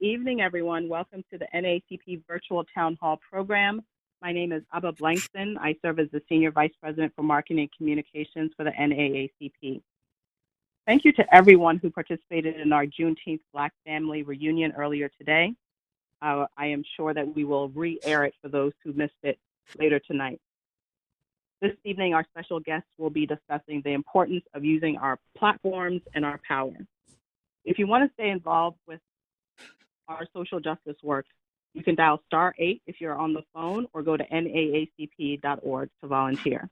evening, everyone. Welcome to the NAACP Virtual Town Hall program. My name is Abba Blankston. I serve as the Senior Vice President for Marketing and Communications for the NAACP. Thank you to everyone who participated in our Juneteenth Black Family Reunion earlier today. I am sure that we will re-air it for those who missed it later tonight. This evening, our special guests will be discussing the importance of using our platforms and our power. If you want to stay involved with our social justice work, you can dial *8 if you're on the phone, or go to naacp.org to volunteer.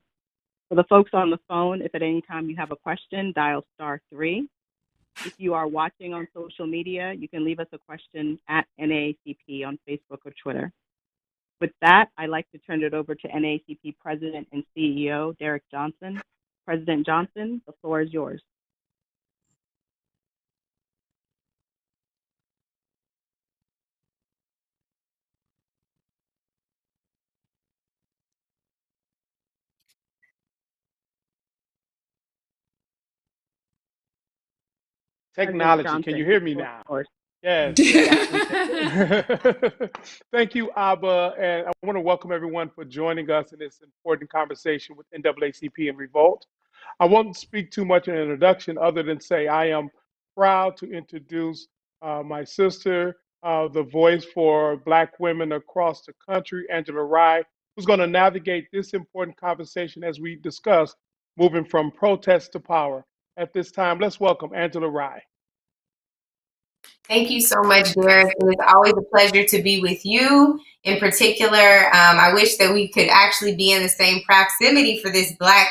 For the folks on the phone, if at any time you have a question, dial *3. If you are watching on social media, you can leave us a question at NAACP on Facebook or Twitter. With that, I'd like to turn it over to NAACP President and CEO, Derek Johnson. President Johnson, the floor is yours. Technology, can you hear me now? Yes. Thank you, Abba, and I want to welcome everyone for joining us in this important conversation with NAACP and REVOLT. I won't speak too much in an introduction other than say I am proud to introduce my sister, the voice for Black women across the country, Angela Rye, who's going to navigate this important conversation as we discuss moving from protest to power. At this time, let's welcome Angela Rye. Thank you so much, Derek. It is always a pleasure to be with you. In particular, I wish that we could actually be in the same proximity for this Black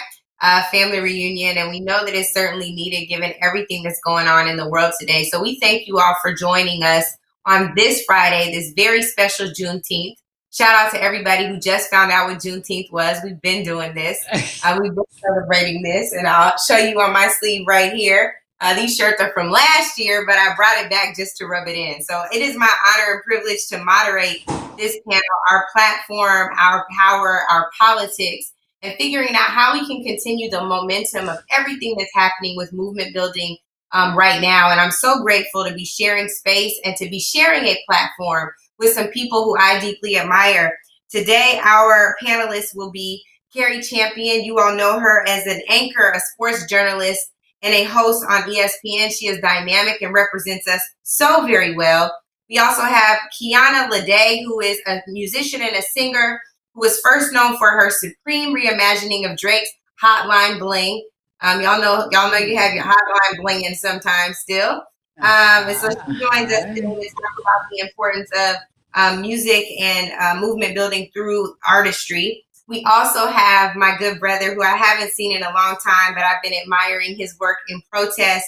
family reunion, and we know that it's certainly needed given everything that's going on in the world today. So we thank you all for joining us on this Friday, this very special Juneteenth. Shout out to everybody who just found out what Juneteenth was. We've been doing this. We've been celebrating this, and I'll show you on my sleeve right here. These shirts are from last year, but I brought it back just to rub it in. So it is my honor and privilege to moderate this panel, our platform, our power, our politics, and figuring out how we can continue the momentum of everything that's happening with movement building right now. And I'm so grateful to be sharing space and to be sharing a platform with some people who I deeply admire. Today, our panelists will be Cari Chapman. You all know her as an anchor, a sports journalist, and a host on ESPN. She is dynamic and represents us so very well. We also have Kiana Lede, who is a musician and a singer who is first known for her supreme reimagining of Drake's Hotline Bling. Y'all know you have your hotline blinging sometimes still. And so she joins us today to talk about the importance of music and movement building through artistry. We also have my good brother, who I haven't seen in a long time, but I've been admiring his work in protest,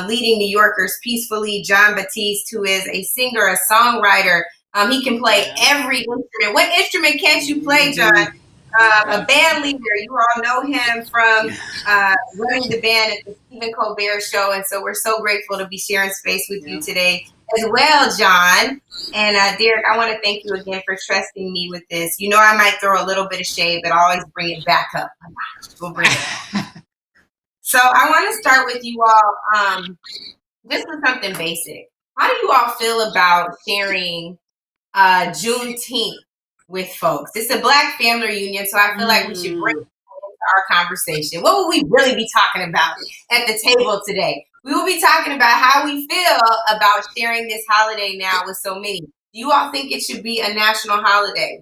leading New Yorkers peacefully, Jon Batiste, who is a singer, a songwriter. He can play every instrument. What instrument can't you play, Jon? A band leader. You all know him from running the band at the Stephen Colbert Show. And so we're so grateful to be sharing space with you today as well, Jon. And Derek, I want to thank you again for trusting me with this. You know, I might throw a little bit of shade, but I always bring it back up. We'll bring it back. So I want to start with you all just with something basic. How do you all feel about sharing Juneteenth with folks? It's a Black family reunion, so I feel like we should bring it into our conversation. What will we really be talking about at the table today? We will be talking about how we feel about sharing this holiday now with so many. Do you all think it should be a national holiday?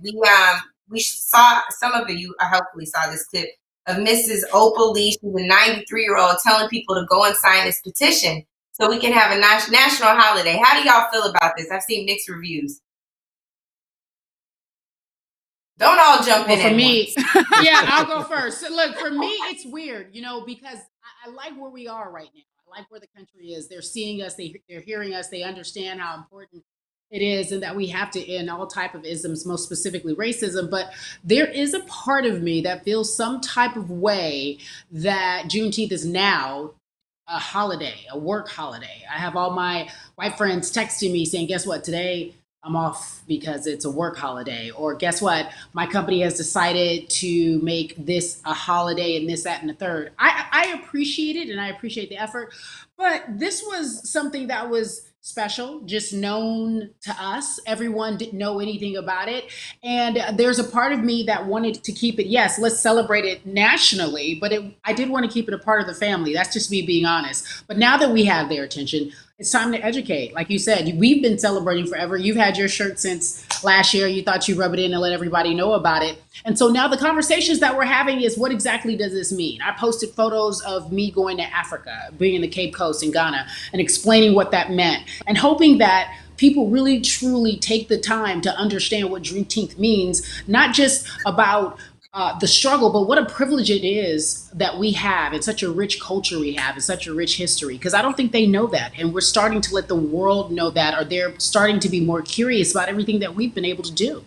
We saw, some of you hopefully saw this clip of Mrs. Opal Lee. She's a 93-year-old telling people to go and sign this petition so we can have a national holiday. How do y'all feel about this? I've seen mixed reviews. Don't all jump in. For me, yeah, I'll go first. So look, for me, it's weird, because I like where we are right now. I like where the country is. They're seeing us, they're hearing us, they understand how important it is and that we have to end all type of isms, most specifically racism. But there is a part of me that feels some type of way that Juneteenth is now a holiday, a work holiday. I have all my white friends texting me saying, guess what, today I'm off because it's a work holiday. Or guess what? My company has decided to make this a holiday and this, that, and the third. I appreciate it and I appreciate the effort. But this was something that was special, just known to us. Everyone didn't know anything about it. And there's a part of me that wanted to keep it, yes, let's celebrate it nationally, but I did want to keep it a part of the family. That's just me being honest. But now that we have their attention, it's time to educate. Like you said, we've been celebrating forever. You've had your shirt since last year. You thought you rub it in and let everybody know about it. And so now the conversations that we're having is, what exactly does this mean? I posted photos of me going to Africa, being in the Cape Coast in Ghana, and explaining what that meant, and hoping that people really truly take the time to understand what Juneteenth means, not just about the struggle, but what a privilege it is that we have, and such a rich culture we have, and such a rich history. Because I don't think they know that, and we're starting to let the world know that, or they're starting to be more curious about everything that we've been able to do.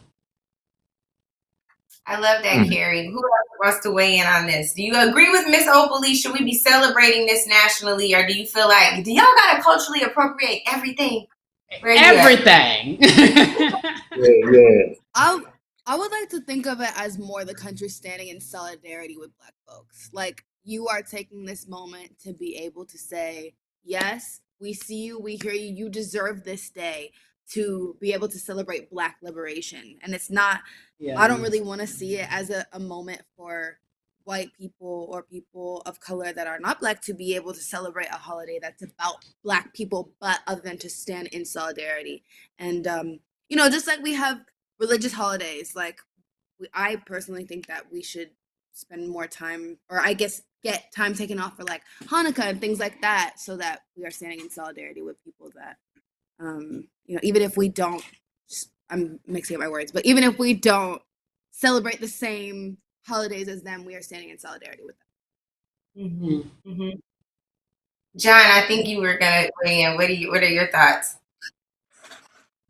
I love that, Cari. Who else wants to weigh in on this? Do you agree with Miss Opally? Should we be celebrating this nationally, or do you feel like, do y'all gotta culturally appropriate everything? Everything. Yeah. I would like to think of it as more the country standing in solidarity with Black folks. Like, you are taking this moment to be able to say, yes, we see you, we hear you, you deserve this day to be able to celebrate Black liberation. And it's not, I don't really want to see it as a moment for white people or people of color that are not Black to be able to celebrate a holiday that's about Black people, but other than to stand in solidarity. And, just like we have religious holidays, like I personally think that we should spend more time, or I guess get time taken off for like Hanukkah and things like that, so that we are standing in solidarity with people that, even if we don't, I'm mixing up my words, but even if we don't celebrate the same holidays as them, we are standing in solidarity with them. Jon, I think you were gonna weigh in. What are your thoughts?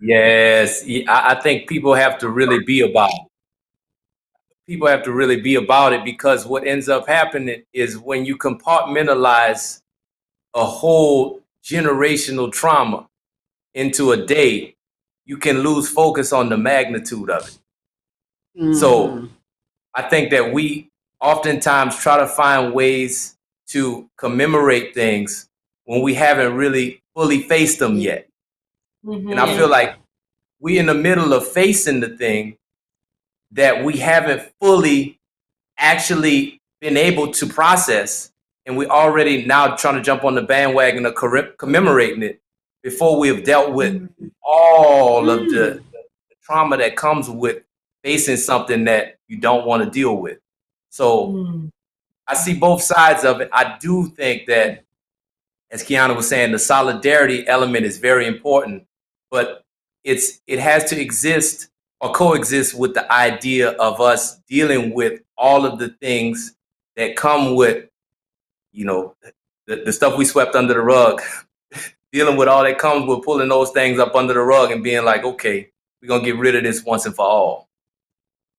Yes, I think people have to really be about it. People have to really be about it, because what ends up happening is when you compartmentalize a whole generational trauma into a day, you can lose focus on the magnitude of it. So I think that we oftentimes try to find ways to commemorate things when we haven't really fully faced them yet. And I feel like we're in the middle of facing the thing that we haven't fully actually been able to process. And we're already now trying to jump on the bandwagon of commemorating it before we have dealt with all of the trauma that comes with facing something that you don't want to deal with. So I see both sides of it. I do think that, as Kiana was saying, the solidarity element is very important, but it has to exist or coexist with the idea of us dealing with all of the things that come with, the stuff we swept under the rug, dealing with all that comes with pulling those things up under the rug and being like, okay, we're going to get rid of this once and for all.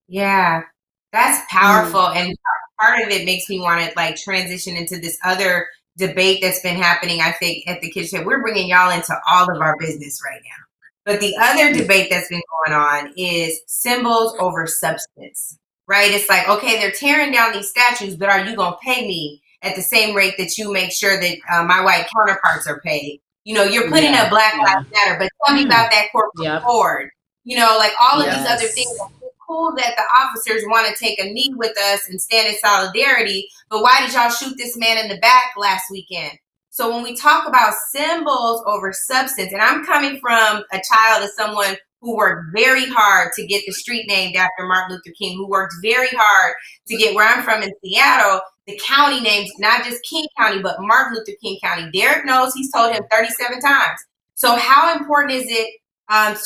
Yeah, that's powerful. And part of it makes me want to like transition into this other debate that's been happening, I think, at the kitchen. We're bringing y'all into all of our business right now. But the other debate that's been going on is symbols over substance, right? It's like, okay, they're tearing down these statues, but are you going to pay me at the same rate that you make sure that my white counterparts are paid? You're putting up Black Lives Matter, but tell me about that corporate accord. Like all of these other things. It's cool that the officers want to take a knee with us and stand in solidarity, but why did y'all shoot this man in the back last weekend? So when we talk about symbols over substance, and I'm coming from a child of someone who worked very hard to get the street named after Martin Luther King, who worked very hard to get where I'm from in Seattle, the county names, not just King County, but Martin Luther King County. Derek knows, he's told him 37 times. So how important is it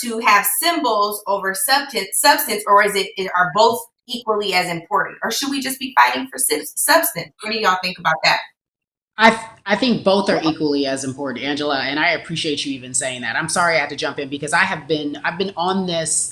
to have symbols over substance, or are both equally as important? Or should we just be fighting for substance? What do y'all think about that? I think both are equally as important, Angela, and I appreciate you even saying that. I'm sorry I had to jump in because I've been on this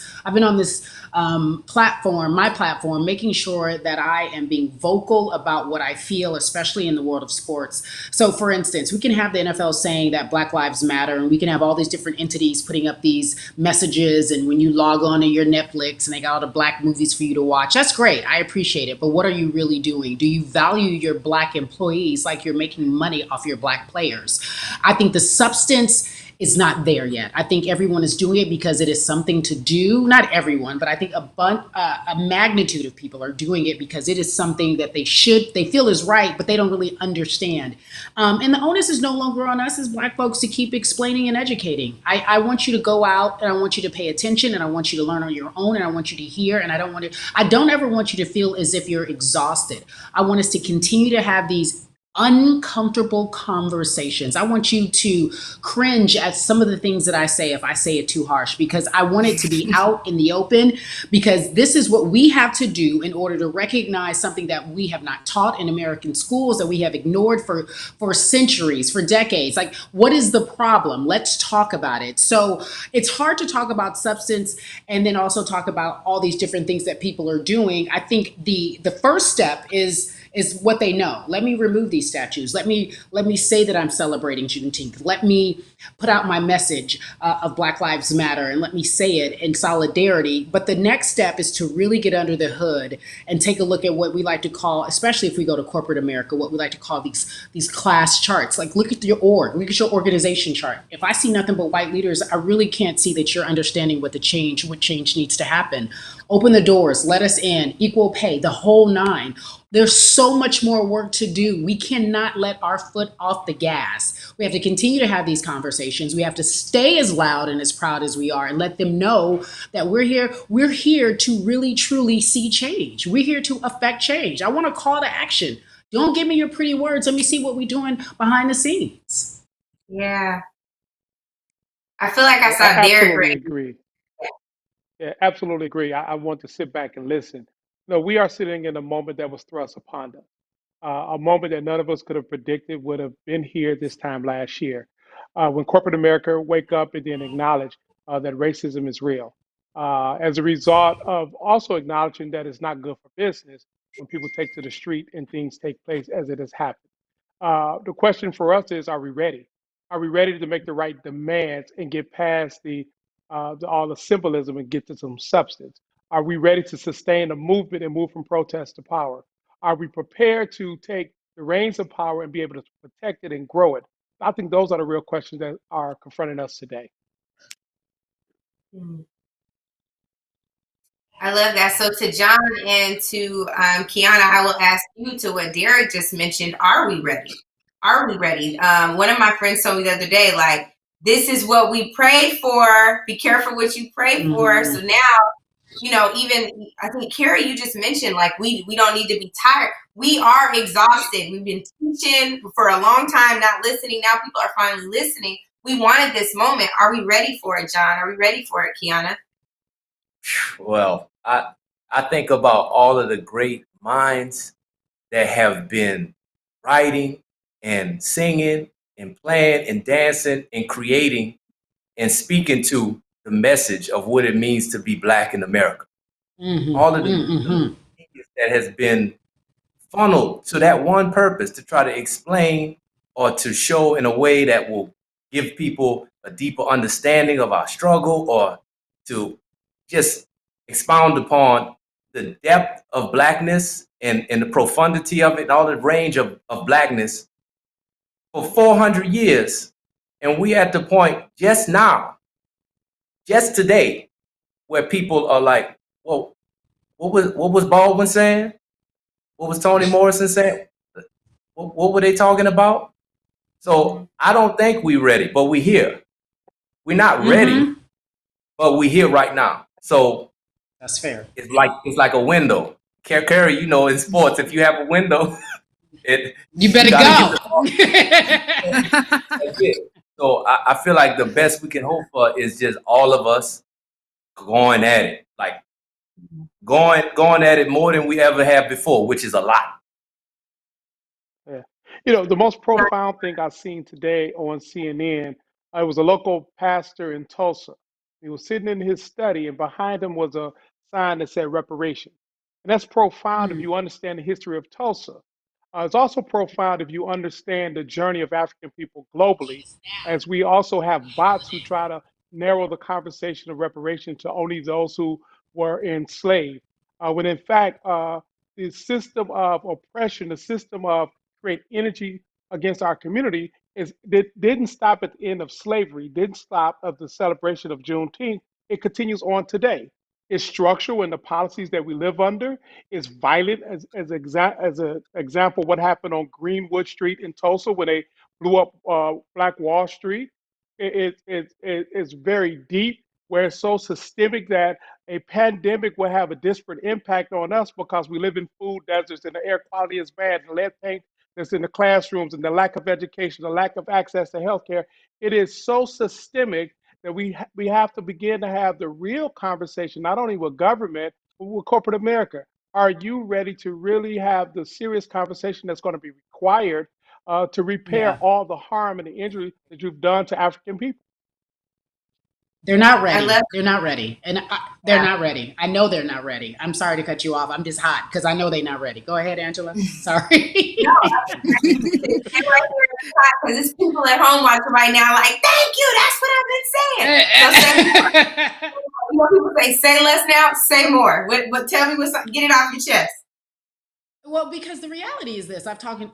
platform, my platform, making sure that I am being vocal about what I feel, especially in the world of sports. So for instance, we can have the NFL saying that Black Lives Matter, and we can have all these different entities putting up these messages, and when you log on to your Netflix and they got all the Black movies for you to watch, that's great. I appreciate it. But what are you really doing? Do you value your Black employees like you're making money off your Black players? I think the substance is not there yet. I think everyone is doing it because it is something to do. Not everyone, but I think a magnitude of people are doing it because it is something that they feel is right, but they don't really understand. And the onus is no longer on us as Black folks to keep explaining and educating. I want you to go out and I want you to pay attention and I want you to learn on your own and I want you to hear, and I don't ever want you to feel as if you're exhausted. I want us to continue to have these uncomfortable conversations. I want you to cringe at some of the things that I say if I say it too harsh, because I want it to be out in the open, because this is what we have to do in order to recognize something that we have not taught in American schools, that we have ignored for centuries, for decades. Like, what is the problem? Let's talk about it. So it's hard to talk about substance and then also talk about all these different things that people are doing. I think the first step is what they know. Let me remove these statues. Let me say that I'm celebrating Juneteenth. Let me put out my message of Black Lives Matter, and let me say it in solidarity. But the next step is to really get under the hood and take a look at what we like to call, especially if we go to corporate America, what we like to call these class charts. Like, look at your look at your organization chart. If I see nothing but white leaders, I really can't see that you're understanding what change needs to happen. Open the doors, let us in, equal pay, the whole nine. There's so much more work to do. We cannot let our foot off the gas. We have to continue to have these conversations. We have to stay as loud and as proud as we are and let them know that we're here. We're here to really, truly see change. We're here to affect change. I want a call to action. Don't give me your pretty words. Let me see what we're doing behind the scenes. Yeah. I feel like I saw I Derek. absolutely agree. Yeah, absolutely agree. I want to sit back and listen. No, we are sitting in a moment that was thrust upon us, a moment that none of us could have predicted would have been here this time last year. When corporate America wake up and then acknowledge that racism is real, as a result of also acknowledging that it's not good for business when people take to the street and things take place as it has happened. The question for us is, are we ready? Are we ready to make the right demands and get past all the symbolism and get to some substance? Are we ready to sustain a movement and move from protest to power? Are we prepared to take the reins of power and be able to protect it and grow it? I think those are the real questions that are confronting us today. I love that. So to Jon and to Kiana, I will ask you to what Derek just mentioned. Are we ready? Are we ready? One of my friends told me the other day, like, this is what we pray for. Be careful what you pray for. So now, even I think Cari, you just mentioned, like, we don't need to be tired. We are exhausted. We've been teaching for a long time, not listening. Now people are finally listening. We wanted this moment. Are we ready for it, Jon? Are we ready for it, Kiana? Well, I think about all of the great minds that have been writing and singing and playing and dancing and creating and speaking to the message of what it means to be Black in America. All of the that has been funneled to that one purpose, to try to explain or to show in a way that will give people a deeper understanding of our struggle, or to just expound upon the depth of Blackness and the profundity of it, and all the range of Blackness for 400 years. And we at the point just now, just today, where people are like, well, what was Baldwin saying? What was Toni Morrison saying? What were they talking about? So I don't think we're ready, but we're here. We're not ready, but we're here right now. So that's fair. It's like a window. Cari, in sports, if you have a window, you better go. That's it. So I feel like the best we can hope for is just all of us going at it, like going at it more than we ever have before, which is a lot. Yeah. The most profound thing I've seen today on CNN, it was a local pastor in Tulsa. He was sitting in his study, and behind him was a sign that said reparation. And that's profound if you understand the history of Tulsa. It's also profound if you understand the journey of African people globally, as we also have bots who try to narrow the conversation of reparation to only those who were enslaved. When in fact, the system of oppression, the system of create energy against our community didn't stop at the end of slavery, didn't stop at the celebration of Juneteenth. It continues on today. It's structural in the policies that we live under. It's violent as an example, what happened on Greenwood Street in Tulsa when they blew up Black Wall Street. It's very deep, where it's so systemic that a pandemic will have a disparate impact on us because we live in food deserts and the air quality is bad, the lead paint that's in the classrooms and the lack of education, the lack of access to healthcare. It is so systemic that we have to begin to have the real conversation, not only with government, but with corporate America. Are you ready to really have the serious conversation that's going to be required to repair Yeah. all the harm and the injury that you've done to African people? They're not I ready. love They're not ready. And they're not ready. I know they're not ready. I'm sorry to cut you off. I'm just hot because I know they're not ready. Go ahead, Angela. Sorry. no, because it's people at home watching right now, like, thank you, that's what I've been saying. So say, you know, people say less now, say more. What tell me get it off your chest. Well, because the reality is this, I've been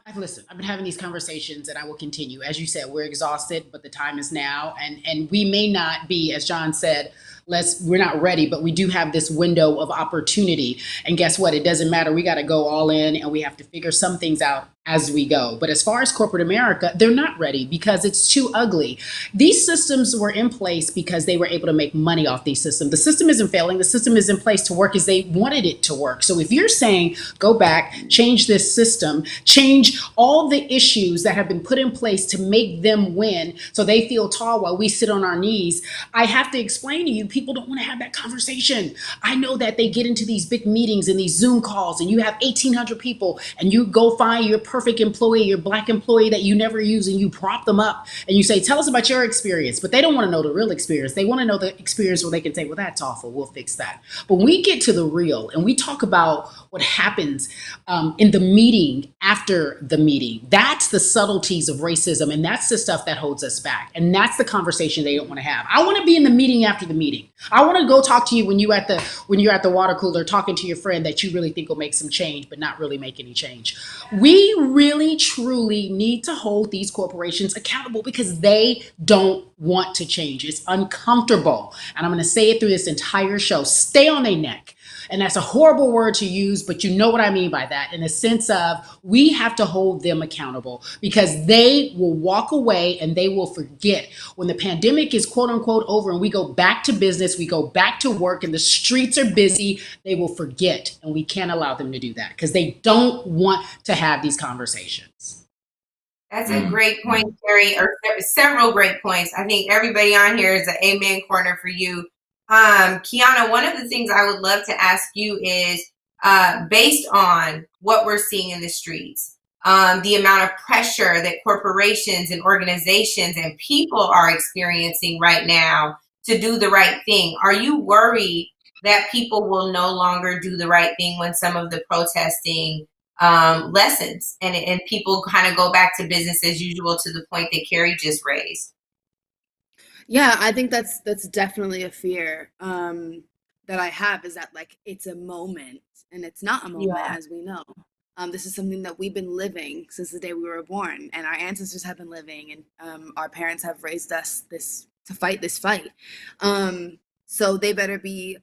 having these conversations and I will continue. As you said, we're exhausted, but the time is now. And we may not be, as Jon said, we're not ready, but we do have this window of opportunity. And guess what? It doesn't matter. We got to go all in and we have to figure some things out as we go. But as far as corporate America, they're not ready because it's too ugly. These systems were in place because they were able to make money off these systems. The system isn't failing. The system is in place to work as they wanted it to work. So if you're saying, go back, change this system, change all the issues that have been put in place to make them win so they feel tall while we sit on our knees, I have to explain to you, people don't want to have that conversation. I know that they get into these big meetings and these Zoom calls and you have 1,800 people and you go find your perfect employee, your Black employee that you never use, and you prop them up and you say, tell us about your experience. But they don't want to know the real experience. They want to know the experience where they can say, well, that's awful, we'll fix that. But when we get to the real and we talk about what happens in the meeting after the meeting, that's the subtleties of racism, and that's the stuff that holds us back. And that's the conversation they don't want to have. I want to be in the meeting after the meeting. I want to go talk to you when you're at the water cooler talking to your friend that you really think will make some change, but not really make any change. We really, truly need to hold these corporations accountable because they don't want to change. It's uncomfortable. And I'm going to say it through this entire show. Stay on their neck. And that's a horrible word to use, but you know what I mean by that, in the sense of we have to hold them accountable because they will walk away and they will forget. When the pandemic is quote unquote over and we go back to business, we go back to work and the streets are busy, they will forget. And we can't allow them to do that because they don't want to have these conversations. That's a great point, Cari, or several great points. I think everybody on here is an amen corner for you. Kiana, one of the things I would love to ask you is, based on what we're seeing in the streets, the amount of pressure that corporations and organizations and people are experiencing right now to do the right thing, are you worried that people will no longer do the right thing when some of the protesting lessens and people kind of go back to business as usual, to the point that Cari just raised? Yeah, I think that's definitely a fear that I have, is that like it's a moment and it's not a moment, as we know. This is something that we've been living since the day we were born, and our ancestors have been living, and our parents have raised us to fight this fight. So they better be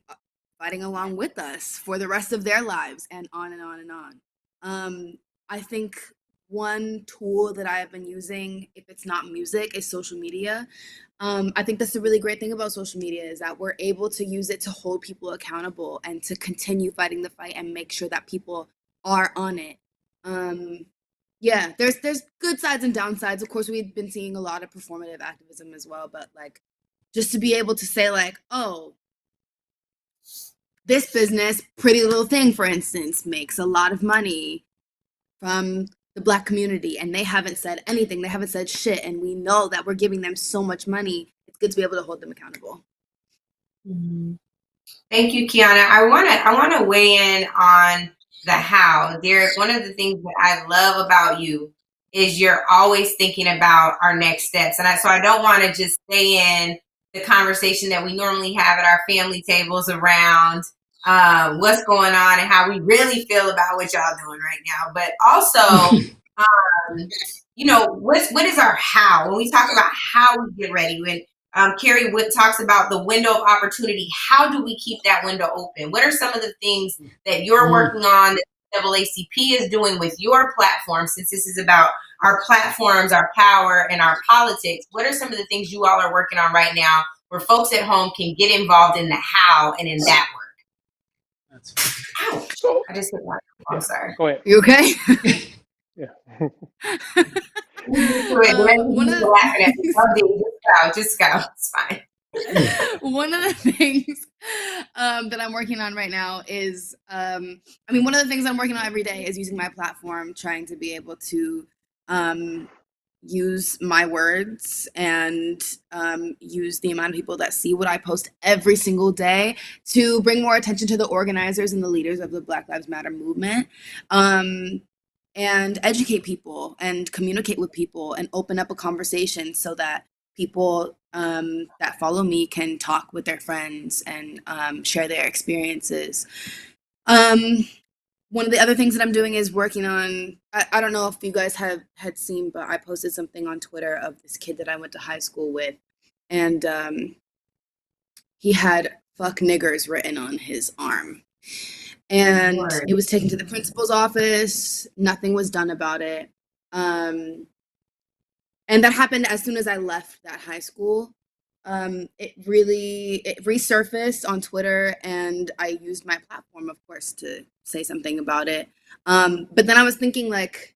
fighting along with us for the rest of their lives, and on and on and on. I think one tool that I have been using, if it's not music, is social media. I think that's the really great thing about social media, is that we're able to use it to hold people accountable and to continue fighting the fight and make sure that people are on it. Yeah, there's good sides and downsides. Of course, we've been seeing a lot of performative activism as well, but like just to be able to say like, oh, this business, Pretty Little Thing, for instance, makes a lot of money from the Black community, and they haven't said anything. They haven't said shit, and we know that we're giving them so much money. It's good to be able to hold them accountable. Mm-hmm. Thank you, Kiana. I want to weigh in on the how. Derek, one of the things that I love about you is you're always thinking about our next steps, and so I don't want to just stay in the conversation that we normally have at our family tables around what's going on and how we really feel about what y'all doing right now. But also, what is our how? When we talk about how we get ready, when Cari talks about the window of opportunity, how do we keep that window open? What are some of the things that you're working on, that NAACP is doing with your platform, since this is about our platforms, our power, and our politics? What are some of the things you all are working on right now where folks at home can get involved in the how and in that work? Ouch. So, I just hit one. I'm sorry. go ahead. You okay? Yeah. One of the just go. It's fine. one of the things that I'm working on right now is, one of the things I'm working on every day is using my platform, trying to be able to use my words and use the amount of people that see what I post every single day to bring more attention to the organizers and the leaders of the Black Lives Matter movement. And educate people and communicate with people and open up a conversation so that people that follow me can talk with their friends and share their experiences. One of the other things that I'm doing is working on, I don't know if you guys had seen, but I posted something on Twitter of this kid that I went to high school with, and he had "fuck niggers" written on his arm. And it was taken to the principal's office. Nothing was done about it. And that happened as soon as I left that high school. It resurfaced on Twitter, and I used my platform, of course, to say something about it. But then I was thinking, like,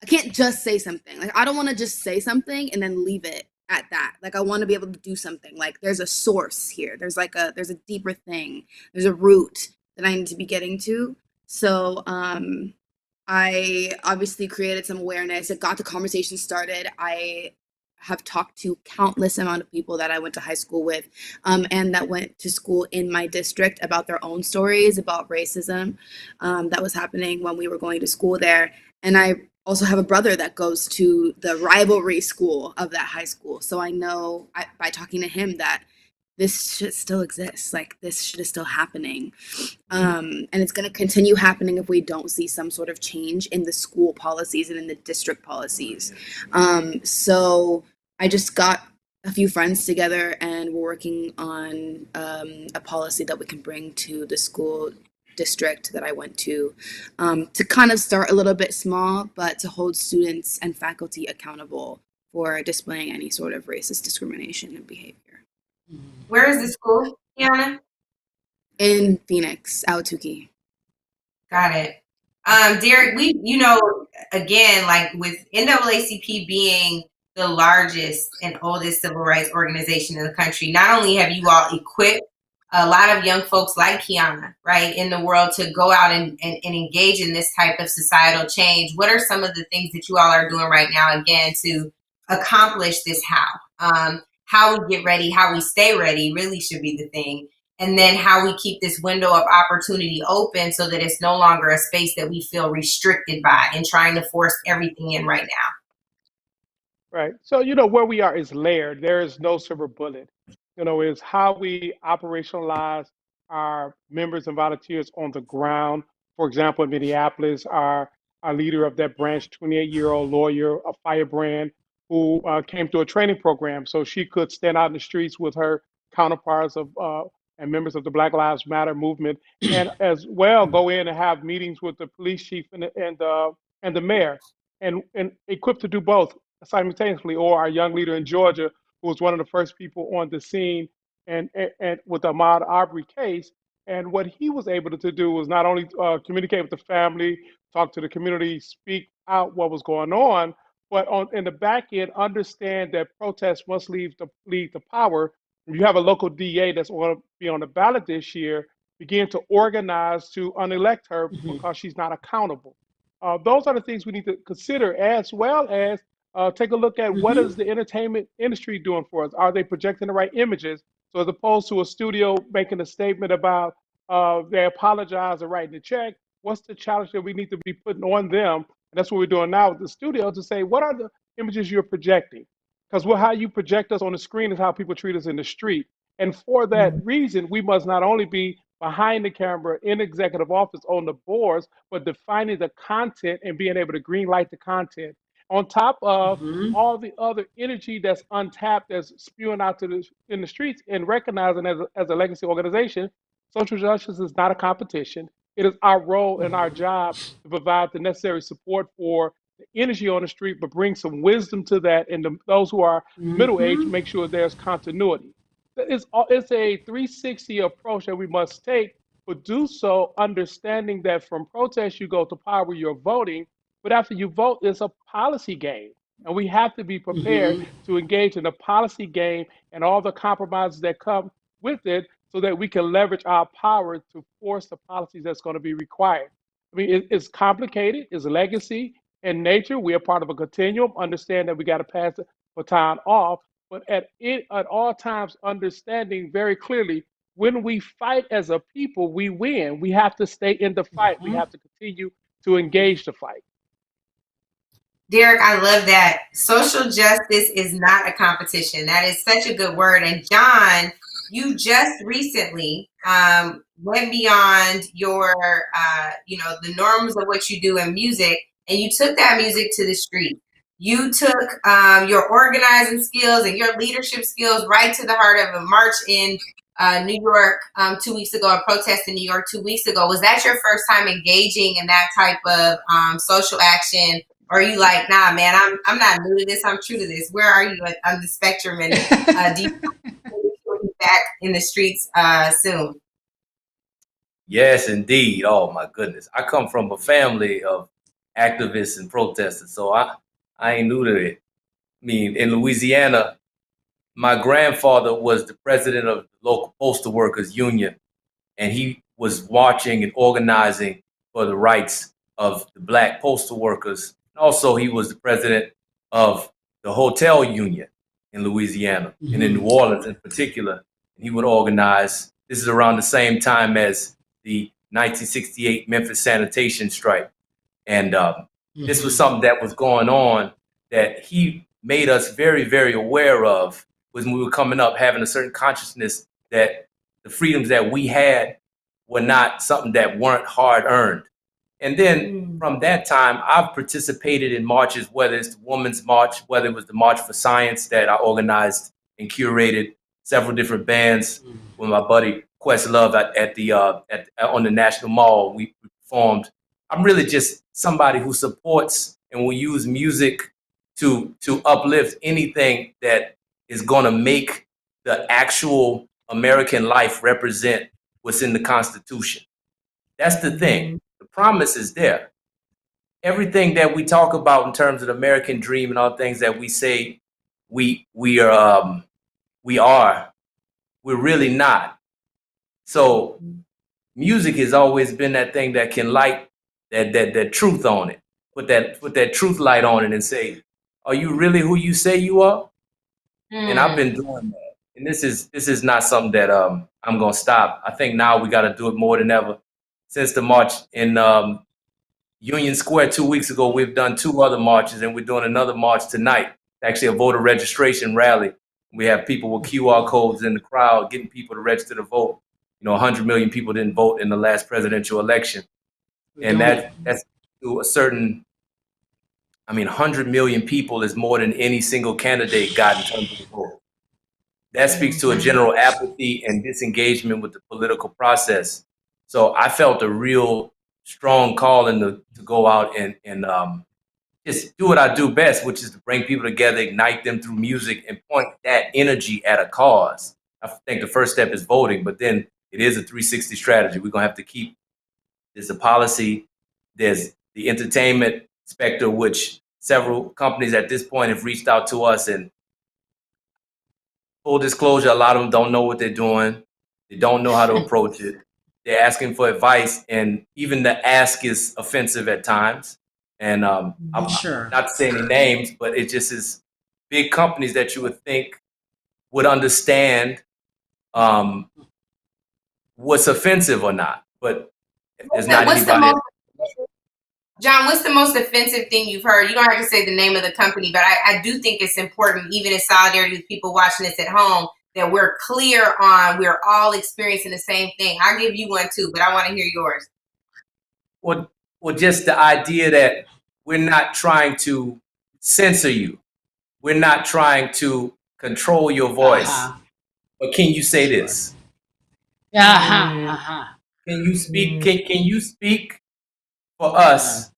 I can't just say something. Like, I don't want to just say something and then leave it at that. Like, I want to be able to do something. Like, there's a source here. There's a deeper thing. There's a root that I need to be getting to. So I obviously created some awareness. It got the conversation started. I have talked to countless amount of people that I went to high school with and that went to school in my district about their own stories about racism that was happening when we were going to school there. And I also have a brother that goes to the rivalry school of that high school. So I know by talking to him that this shit still exists. Like, this shit is still happening. And it's going to continue happening if we don't see some sort of change in the school policies and in the district policies. So I just got a few friends together, and we're working on a policy that we can bring to the school district that I went to kind of start a little bit small, but to hold students and faculty accountable for displaying any sort of racist discrimination and behavior. Where is the school, Kiana? In Phoenix, Ahwatukee. Got it. Derek, again, like with NAACP being the largest and oldest civil rights organization in the country, not only have you all equipped a lot of young folks like Kiana, right, in the world to go out and engage in this type of societal change, what are some of the things that you all are doing right now, again, to accomplish this how we get ready, how we stay ready really should be the thing. And then how we keep this window of opportunity open so that it's no longer a space that we feel restricted by and trying to force everything in right now. Right. So, where we are is layered. There is no silver bullet. Is how we operationalize our members and volunteers on the ground. For example, in Minneapolis, our leader of that branch, 28-year-old lawyer, a firebrand, who came through a training program so she could stand out in the streets with her counterparts and members of the Black Lives Matter movement, and as well go in and have meetings with the police chief and the mayor, and equipped to do both simultaneously. Or our young leader in Georgia, who was one of the first people on the scene and with the Ahmaud Arbery case. And what he was able to do was not only communicate with the family, talk to the community, speak out what was going on, but in the back end, understand that protests must lead to power. If you have a local DA that's going to be on the ballot this year, begin to organize to unelect her because she's not accountable. Those are the things we need to consider, as well as take a look at what is the entertainment industry doing for us. Are they projecting the right images? So as opposed to a studio making a statement about they apologize or writing a check, what's the challenge that we need to be putting on them? And that's what we're doing now with the studio, to say, what are the images you're projecting? Because how you project us on the screen is how people treat us in the street. And for that reason, we must not only be behind the camera in executive office on the boards, but defining the content and being able to green light the content. on top of Mm-hmm. all the other energy that's untapped, that's spewing out in the streets, and recognizing as a legacy organization, social justice is not a competition. It is our role and our job to provide the necessary support for the energy on the street, but bring some wisdom to that. And those who are middle aged, Mm-hmm. make sure there's continuity. It's a 360 approach that we must take, but do so understanding that from protest you go to power, you're voting, but after you vote, it's a policy game. And we have to be prepared Mm-hmm. to engage in the policy game and all the compromises that come with it so that we can leverage our power to force the policies that's going to be required. I mean, it's complicated, it's a legacy in nature. We are part of a continuum. Understand that we got to pass the baton off, but at all times, understanding very clearly when we fight as a people, we win. We have to stay in the fight. We Mm-hmm. have to continue to engage the fight. Derek, I love that. Social justice is not a competition. That is such a good word. And Jon, you just recently went beyond your, the norms of what you do in music, and you took that music to the street. You took your organizing skills and your leadership skills right to the heart of a march in New York 2 weeks ago, a protest in New York 2 weeks ago. Was that your first time engaging in that type of social action? Or are you like, nah, man, I'm not new to this. I'm true to this. Where are you on the spectrum? And do you be back in the streets soon? Yes, indeed. Oh my goodness. I come from a family of activists and protesters, so I ain't new to it. I mean, in Louisiana, my grandfather was the president of the local postal workers union, and he was marching and organizing for the rights of the black postal workers. Also, he was the president of the hotel union in Louisiana and in New Orleans in particular. And he would organize. This is around the same time as the 1968 Memphis sanitation strike. And this was something that was going on that he made us very, very aware of was when we were coming up, having a certain consciousness that the freedoms that we had were not something that weren't hard earned. And then from that time, I've participated in marches, whether it's the Women's March, whether it was the March for Science that I organized and curated several different bands with my buddy Questlove on the National Mall. We performed. I'm really just somebody who supports and will use music to uplift anything that is going to make the actual American life represent what's in the Constitution. That's the thing. The promise is there. Everything that we talk about in terms of the American dream and all things that we say we're really not. So music has always been that thing that can light that truth on it. Put that truth light on it and say, are you really who you say you are? And I've been doing that. And this is not something that I'm gonna stop. I think now we gotta do it more than ever. Since the march in Union Square 2 weeks ago, we've done 2 other marches, and we're doing another march tonight. Actually, a voter registration rally. We have people with QR codes in the crowd getting people to register to vote. 100 million people didn't vote in the last presidential election, and that's to a certain. 100 million people is more than any single candidate got in terms of the vote. That speaks to a general apathy and disengagement with the political process. So I felt a real strong calling to go out and just do what I do best, which is to bring people together, ignite them through music, and point that energy at a cause. I think the first step is voting, but then it is a 360 strategy. We're going to have to keep, there's a policy, there's the entertainment specter, which several companies at this point have reached out to us, and full disclosure, a lot of them don't know what they're doing. They don't know how to approach it. They're asking for advice, and even the ask is offensive at times. And I'm not to say any names, but it just is big companies that you would think would understand what's offensive or not. But there's not anybody. Jon, what's the most offensive thing you've heard? You don't have to say the name of the company, but I do think it's important, even in solidarity with people watching this at home, that we're clear on we're all experiencing the same thing. I'll give you one too, but I want to hear yours. Well, just the idea that we're not trying to censor you. We're not trying to control your voice. But can you say this? Can you speak? Can you speak for us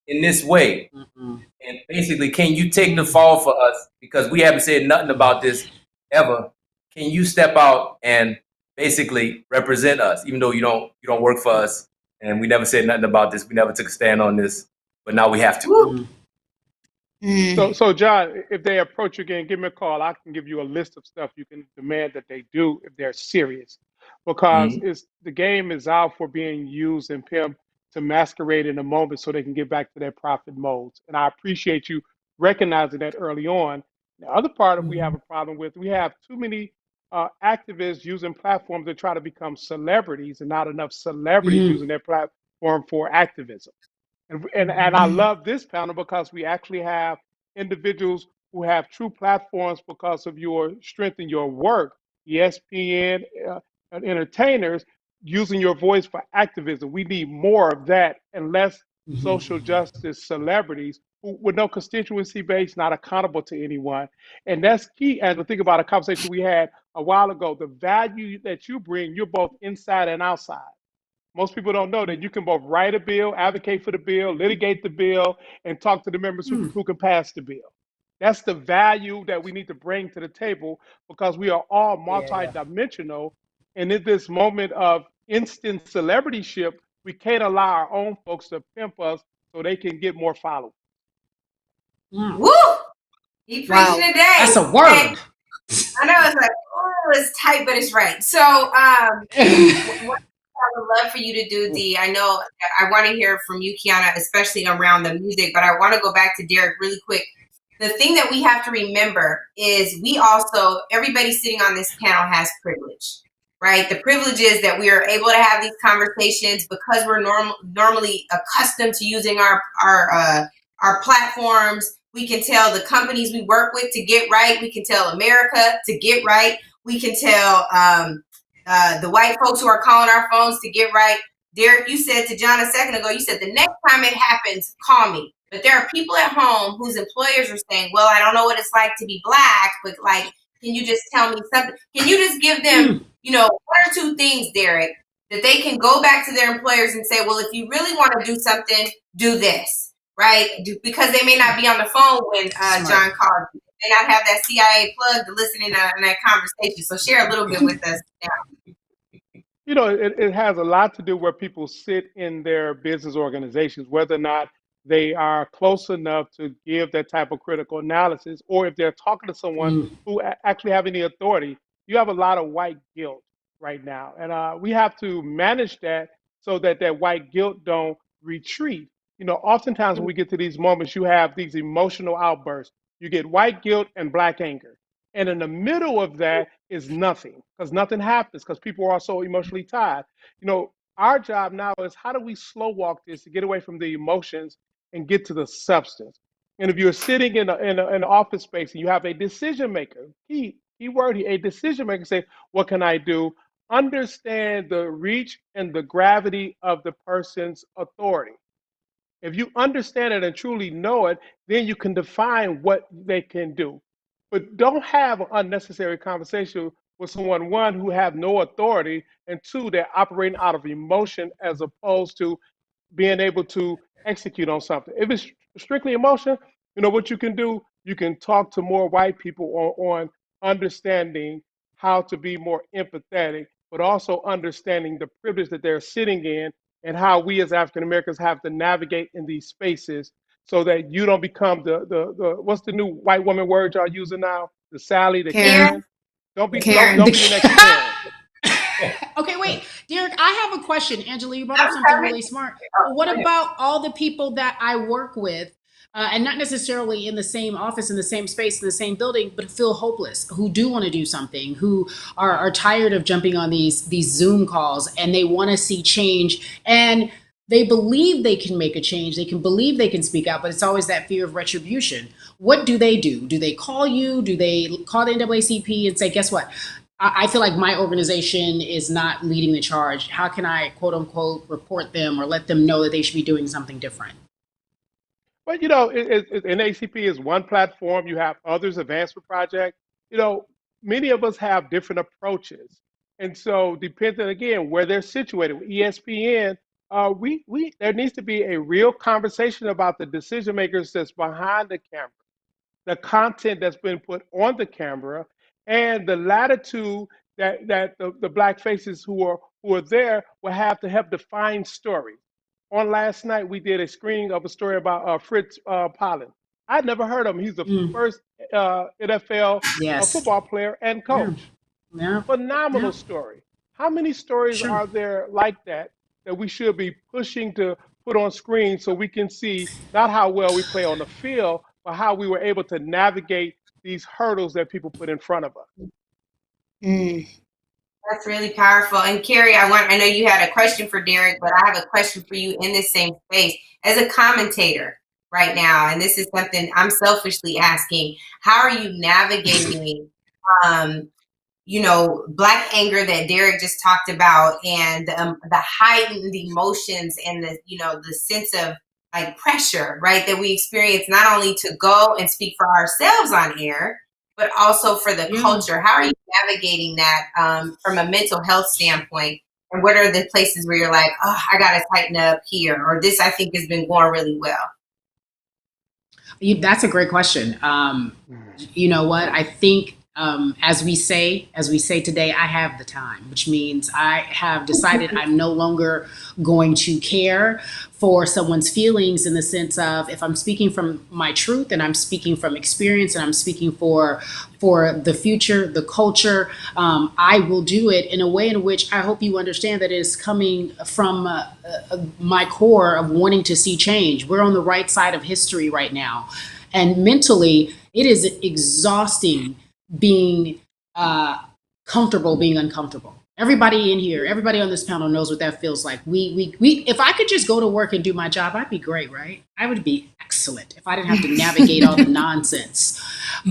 in this way? And basically, can you take the fall for us? Because we haven't said nothing about this ever. Can you step out and basically represent us, even though you don't work for us, and we never said nothing about this. We never took a stand on this, but now we have to. So John, if they approach you again, give me a call. I can give you a list of stuff you can demand that they do if they're serious, because the game is out for being used and pimped to masquerade in a moment so they can get back to their profit modes. And I appreciate you recognizing that early on. The other part we have a problem with, we have too many activists using platforms to try to become celebrities, and not enough celebrities using their platform for activism. And I love this panel because we actually have individuals who have true platforms because of your strength in your work, ESPN, and entertainers using your voice for activism. We need more of that and less social justice celebrities who, with no constituency base, not accountable to anyone. And that's key. As we think about a conversation we had a while ago, the value that you bring, you're both inside and outside. Most people don't know that you can both write a bill, advocate for the bill, litigate the bill, and talk to the members who can pass the bill. That's the value that we need to bring to the table, because we are all multidimensional. And in this moment of instant celebrityship, we can't allow our own folks to pimp us so they can get more followers. Woo! You preaching today. That's a word. And I know it's like, oh, it's tight, but it's right. So what I would love for you to do, Dee. I know I want to hear from you, Kiana, especially around the music, but I want to go back to Derek really quick. The thing that we have to remember is everybody sitting on this panel has privilege, right? The privilege is that we are able to have these conversations because we're normally accustomed to using our platforms. We can tell the companies we work with to get right. We can tell America to get right. We can tell the white folks who are calling our phones to get right. Derek, you said to John a second ago, you said the next time it happens, call me. But there are people at home whose employers are saying, well, I don't know what it's like to be Black, but like, can you just tell me something? Can you just give them, one or two things, Derek, that they can go back to their employers and say, well, if you really want to do something, do this, right? Because they may not be on the phone when John called you. They not have that CIA plug to listen in on that conversation. So share a little bit with us now. It has a lot to do where people sit in their business organizations, whether or not they are close enough to give that type of critical analysis, or if they're talking to someone who actually have any authority. You have a lot of white guilt right now, and we have to manage that so that that white guilt don't retreat. Oftentimes when we get to these moments, you have these emotional outbursts. You get white guilt and Black anger. And in the middle of that is nothing, because nothing happens, because people are so emotionally tied. Our job now is, how do we slow walk this to get away from the emotions and get to the substance? And if you're sitting in an office space and you have a decision maker, key word here, a decision maker, say, what can I do? Understand the reach and the gravity of the person's authority. If you understand it and truly know it, then you can define what they can do. But don't have an unnecessary conversation with someone, one, who have no authority, and two, they're operating out of emotion as opposed to being able to execute on something. If it's strictly emotion, what you can do, you can talk to more white people on understanding how to be more empathetic, but also understanding the privilege that they're sitting in and how we as African Americans have to navigate in these spaces so that you don't become the what's the new white woman word y'all using now? The Sally, the Karen. Don't be the next Karen. Okay, wait, Derek, I have a question. Angela, you brought up something really smart. What about all the people that I work with, and not necessarily in the same office, in the same space, in the same building, but feel hopeless, who do want to do something, who are tired of jumping on these Zoom calls, and they want to see change, and they believe they can make a change, they can believe they can speak out, but it's always that fear of retribution. What do they do? Do they call you? Do they call the NAACP and say, guess what? I feel like my organization is not leading the charge. How can I, quote unquote, report them or let them know that they should be doing something different? But NAACP is one platform. You have others, Advancement Project. You know, many of us have different approaches, and so depending again where they're situated. With ESPN, we there needs to be a real conversation about the decision makers that's behind the camera, the content that's been put on the camera, and the latitude that the black faces who are there will have to help define stories. On last night, we did a screening of a story about Fritz Pollen. I'd never heard of him. He's the Mm, first NFL yes. football player and Yeah. coach. Yeah. Phenomenal Yeah. story. How many stories Sure. are there like that that we should be pushing to put on screen so we can see not how well we play on the field, but how we were able to navigate these hurdles that people put in front of us? Mm. That's really powerful. And Cari, I know you had a question for Derek, but I have a question for you in this same space. As a commentator right now, and this is something I'm selfishly asking, how are you navigating um, Black anger that Derek just talked about, and the heightened emotions and the sense of like pressure, right, that we experience not only to go and speak for ourselves on air, but also for the Yeah. culture. How are you navigating that from a mental health standpoint? And what are the places where you're like, oh, I got to tighten up here, or this I think has been going really well? That's a great question. You know what? I think as we say today, I have the time, which means I have decided I'm no longer going to care for someone's feelings in the sense of if I'm speaking from my truth and I'm speaking from experience and I'm speaking for the future, the culture, I will do it in a way in which I hope you understand that it is coming from my core of wanting to see change. We're on the right side of history right now. And mentally, it is exhausting being comfortable being uncomfortable. Everybody in here, everybody on this panel knows what that feels like. We if I could just go to work and do my job, I'd be great, right? I would be excellent if I didn't have to navigate all the nonsense.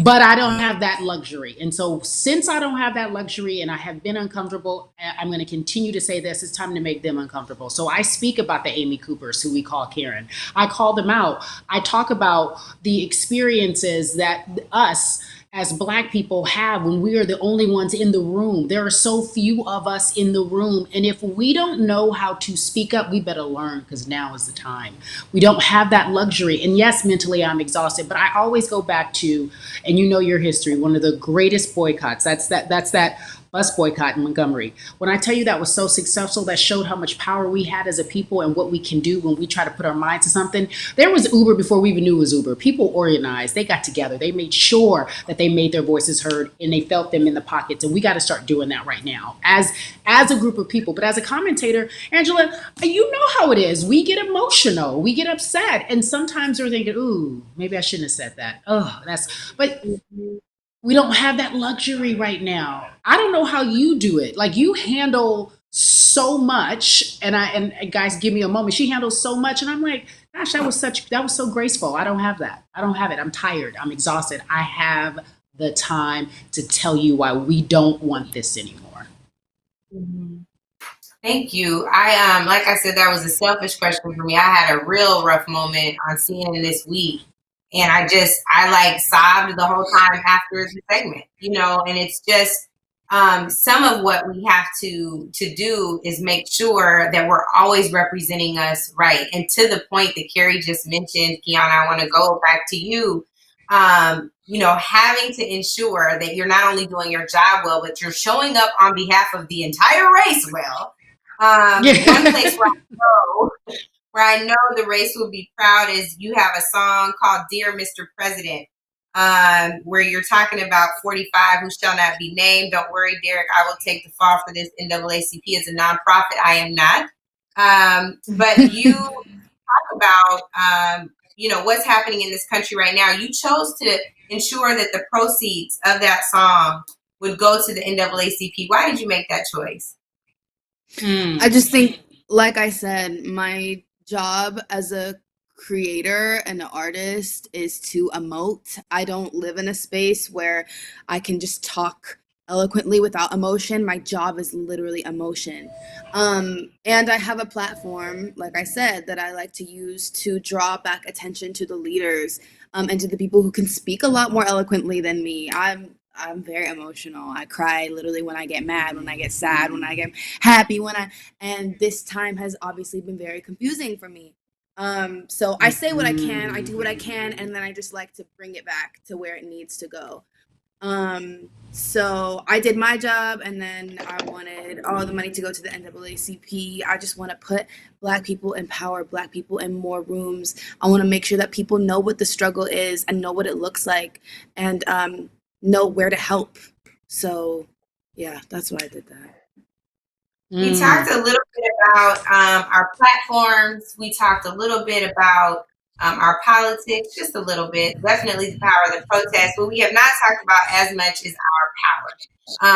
But I don't have that luxury. And so since I don't have that luxury and I have been uncomfortable, I'm going to continue to say this. It's time to make them uncomfortable. So I speak about the Amy Coopers, who we call Karen. I call them out. I talk about the experiences that us as Black people have when we are the only ones in the room. There are so few of us in the room. And if we don't know how to speak up, we better learn, because now is the time. We don't have that luxury. And yes, mentally I'm exhausted, but I always go back to, and you know your history, one of the greatest boycotts. That's that bus boycott in Montgomery. When I tell you that was so successful, that showed how much power we had as a people and what we can do when we try to put our minds to something. There was Uber before we even knew it was Uber. People organized, they got together, they made sure that they made their voices heard and they felt them in the pockets. And we got to start doing that right now as a group of people. But as a commentator, Angela, you know how it is. We get emotional, we get upset. And sometimes we're thinking, ooh, maybe I shouldn't have said that. Oh, but we don't have that luxury right now. I don't know how you do it. Like, you handle so much, and guys, give me a moment. She handles so much, and I'm like, gosh, that was so graceful. I don't have that. I don't have it. I'm tired. I'm exhausted. I have the time to tell you why we don't want this anymore. Mm-hmm. Thank you. I like I said, that was a selfish question for me. I had a real rough moment on CNN this week. And I like sobbed the whole time after the segment, and it's just some of what we have to do is make sure that we're always representing us right. And to the point that Cari just mentioned, Kiana, I want to go back to you, having to ensure that you're not only doing your job well, but you're showing up on behalf of the entire race well. One place where I know the race will be proud is you have a song called Dear Mr. President, where you're talking about 45 who shall not be named. Don't worry, Derek, I will take the fall for this. NAACP is a nonprofit. I am not. But you talk about, what's happening in this country right now. You chose to ensure that the proceeds of that song would go to the NAACP. Why did you make that choice? I just think, like I said, my job as a creator and an artist is to emote. I don't live in a space where I can just talk eloquently without emotion. My job is literally emotion. And I have a platform, like I said, that I like to use to draw back attention to the leaders and to the people who can speak a lot more eloquently than me. I'm very emotional. I cry literally when I get mad, when I get sad, when I get happy, and this time has obviously been very confusing for me. So I say what I can, I do what I can, and then I just like to bring it back to where it needs to go. So I did my job, and then I wanted all the money to go to the NAACP. I just want to put Black people in power, Black people in more rooms. I want to make sure that people know what the struggle is and know what it looks like, and know where to help. So yeah, that's why I did that. We talked a little bit about our platforms. We talked a little bit about our politics, just a little bit. Definitely the power of the protest. What we have not talked about as much is our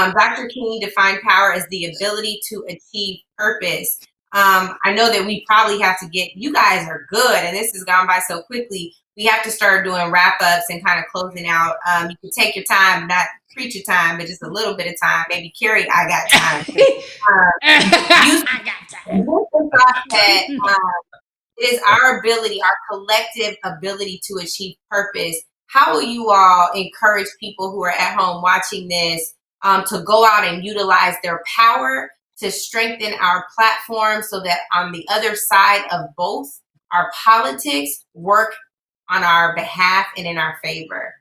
power. Dr. King defined power as the ability to achieve purpose. I know that we probably have to you guys are good, and this has gone by so quickly. We have to start doing wrap-ups and kind of closing out. You can take your time, not preach your time, but just a little bit of time. Maybe Cari, I got time. I got time. It is our ability, our collective ability to achieve purpose. How will you all encourage people who are at home watching this to go out and utilize their power to strengthen our platform so that on the other side of both, our politics work on our behalf and in our favor?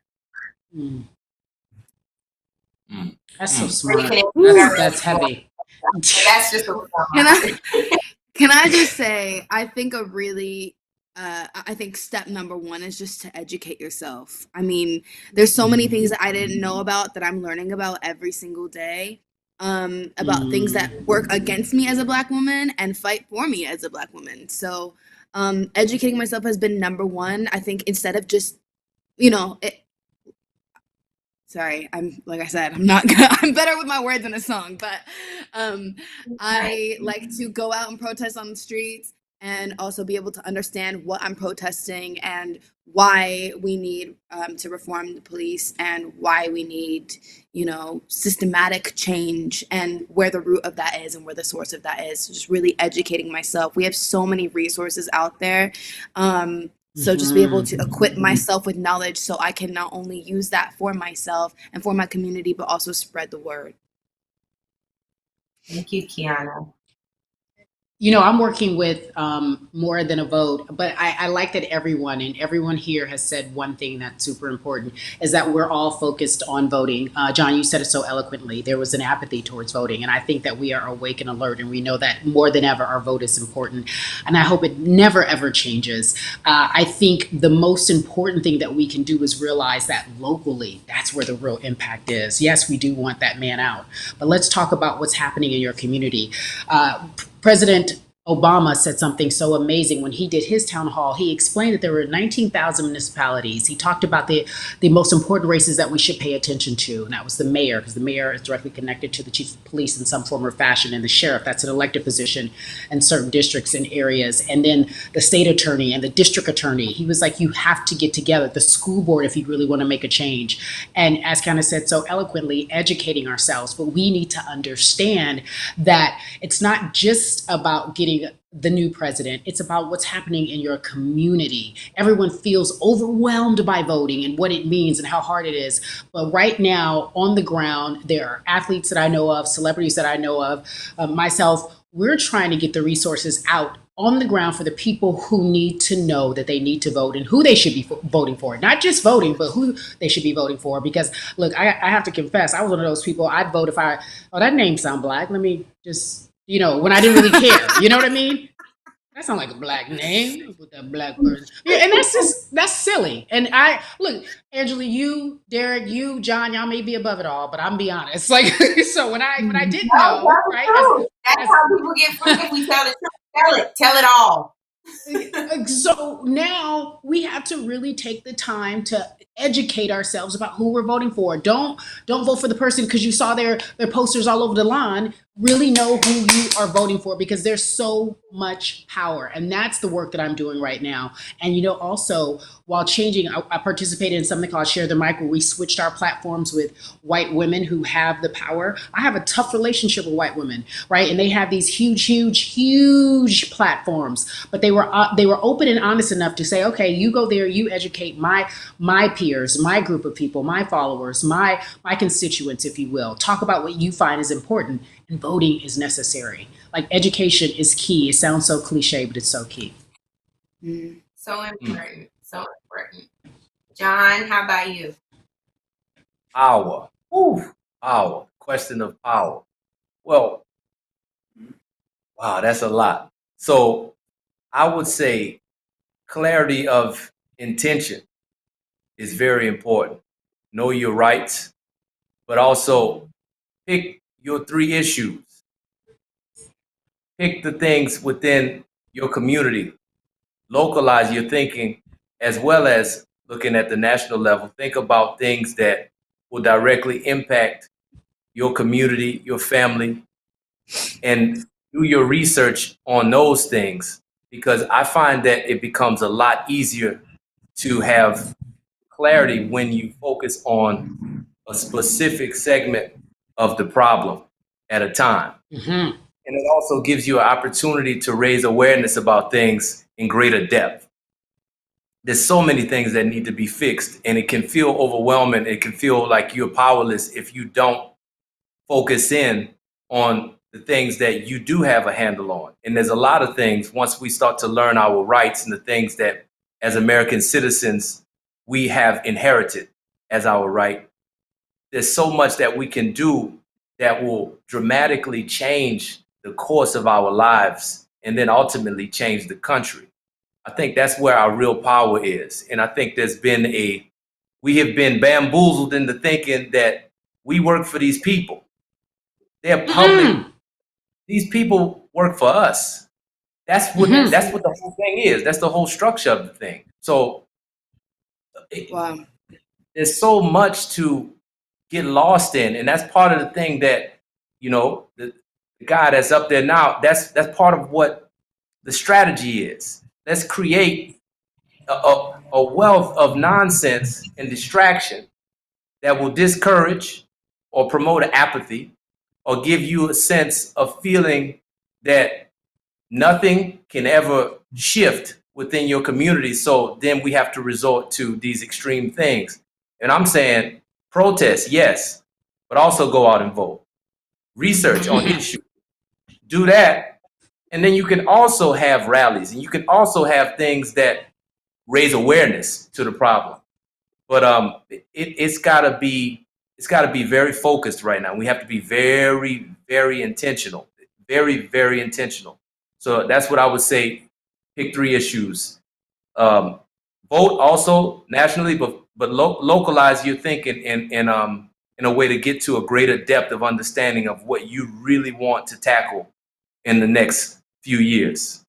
That's so smart. That's heavy. That's just a Can I just say, I think I think step number one is just to educate yourself. I mean, there's so many things that I didn't know about that I'm learning about every single day, about things that work against me as a Black woman and fight for me as a Black woman. So educating myself has been number one. I think instead of just, sorry, like I said, I'm better with my words in a song, but I like to go out and protest on the streets and also be able to understand what I'm protesting and why we need to reform the police and why we need, systematic change and where the root of that is and where the source of that is. So just really educating myself. We have so many resources out there. So just be able to equip myself with knowledge so I can not only use that for myself and for my community, but also spread the word. Thank you, Kiana. I'm working with More Than a Vote, but I like that everyone here has said one thing that's super important, is that we're all focused on voting. Jon, you said it so eloquently. There was an apathy towards voting, and I think that we are awake and alert, and we know that more than ever our vote is important, and I hope it never, ever changes. I think the most important thing that we can do is realize that locally, that's where the real impact is. Yes, we do want that man out, but let's talk about what's happening in your community. President Obama said something so amazing when he did his town hall. He explained that there were 19,000 municipalities. He talked about the most important races that we should pay attention to, and that was the mayor, because the mayor is directly connected to the chief of police in some form or fashion, and the sheriff, that's an elected position in certain districts and areas, and then the state attorney and the district attorney. He was like, you have to get together, the school board, if you really want to make a change. And as Kiana said so eloquently, educating ourselves, but we need to understand that it's not just about getting the new president. It's about what's happening in your community. Everyone feels overwhelmed by voting and what it means and how hard it is. But right now on the ground, there are athletes that I know of, celebrities that I know of, myself, we're trying to get the resources out on the ground for the people who need to know that they need to vote and who they should be voting for. Not just voting, but who they should be voting for. Because look, I have to confess, I was one of those people, I'd vote if that name sound Black. Let me just, when I didn't really care. You know what I mean? That sounds like a Black name with that Black person. Yeah, and that's silly. And look, Angela, you, Derek, you, Jon, y'all may be above it all, but I'm be honest. Like, so when I didn't know, right? That's how people get free if we tell the truth. Tell it all. So now we have to really take the time to educate ourselves about who we're voting for. Don't vote for the person because you saw their posters all over the lawn. really know who you are voting for, because there's so much power. And that's the work that I'm doing right now. And, also while changing, I participated in something called Share the Mic, where we switched our platforms with white women who have the power. I have a tough relationship with white women, right? And they have these huge platforms, but they were open and honest enough to say, okay, you go there, you educate my peers, my group of people, my followers, my constituents, if you will. Talk about what you find is important, and voting is necessary. Like, education is key. It sounds so cliche, but it's so key. So important. So important. Jon, how about you? Power. Power. Question of power. Well, wow, that's a lot. So I would say clarity of intention is very important. Know your rights, but also pick your 3 issues. Pick the things within your community. Localize your thinking, as well as looking at the national level. Think about things that will directly impact your community, your family, and do your research on those things, because I find that it becomes a lot easier to have clarity when you focus on a specific segment of the problem at a time. Mm-hmm. And it also gives you an opportunity to raise awareness about things in greater depth. There's so many things that need to be fixed, and it can feel overwhelming. It can feel like you're powerless if you don't focus in on the things that you do have a handle on. And there's a lot of things, once we start to learn our rights and the things that as American citizens we have inherited as our right, there's so much that we can do that will dramatically change the course of our lives and then ultimately change the country. I think that's where our real power is. And I think we have been bamboozled into thinking that we work for these people. They're public. These people work for us. That's what the whole thing is. That's the whole structure of the thing. So there's so much to get lost in. And that's part of the thing that, the guy that's up there now, that's part of what the strategy is. Let's create a wealth of nonsense and distraction that will discourage or promote apathy, or give you a sense of feeling that nothing can ever shift within your community. So then we have to resort to these extreme things. And I'm saying protest, yes, but also go out and vote. Research on issues. Do that. And then you can also have rallies, and you can also have things that raise awareness to the problem. But it's gotta be very focused right now. We have to be very, very intentional. Very, very intentional. So that's what I would say. Pick 3 issues. Vote also nationally, but localize your thinking in a way to get to a greater depth of understanding of what you really want to tackle in the next few years.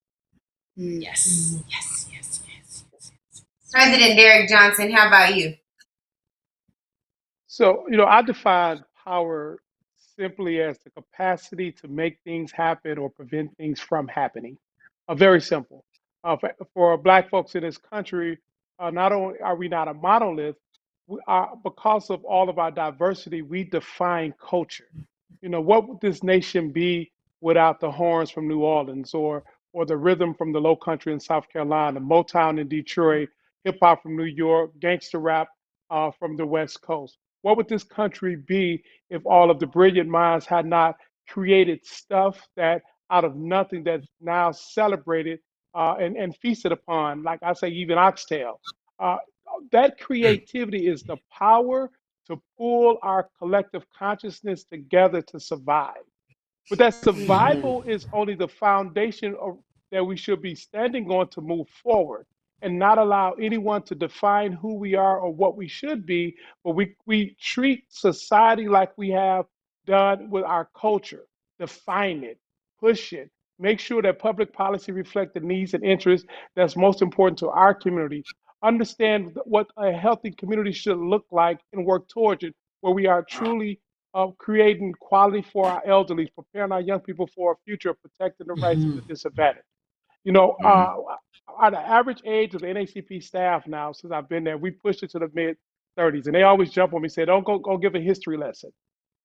Yes. President Derrick Johnson, how about you? So, I define power simply as the capacity to make things happen or prevent things from happening. Very simple. For Black folks in this country, not only are we not a monolith, we are, because of all of our diversity, we define culture. What would this nation be without the horns from New Orleans, or the rhythm from the Low Country in South Carolina, Motown in Detroit, hip hop from New York, gangster rap from the West Coast? What would this country be if all of the brilliant minds had not created stuff that out of nothing that's now celebrated and feasted upon, like I say, even oxtail? Uh, that creativity is the power to pull our collective consciousness together to survive. But that survival is only the foundation that we should be standing on to move forward, and not allow anyone to define who we are or what we should be. But we treat society like we have done with our culture. Define it, push it, make sure that public policy reflect the needs and interests that's most important to our community. Understand what a healthy community should look like and work towards it, where we are truly of creating quality for our elderly, preparing our young people for a future, protecting the rights of the disadvantaged. You know, at the average age of the NAACP staff now, since I've been there, we pushed it to the mid 30s, and they always jump on me and say, "Don't go give a history lesson."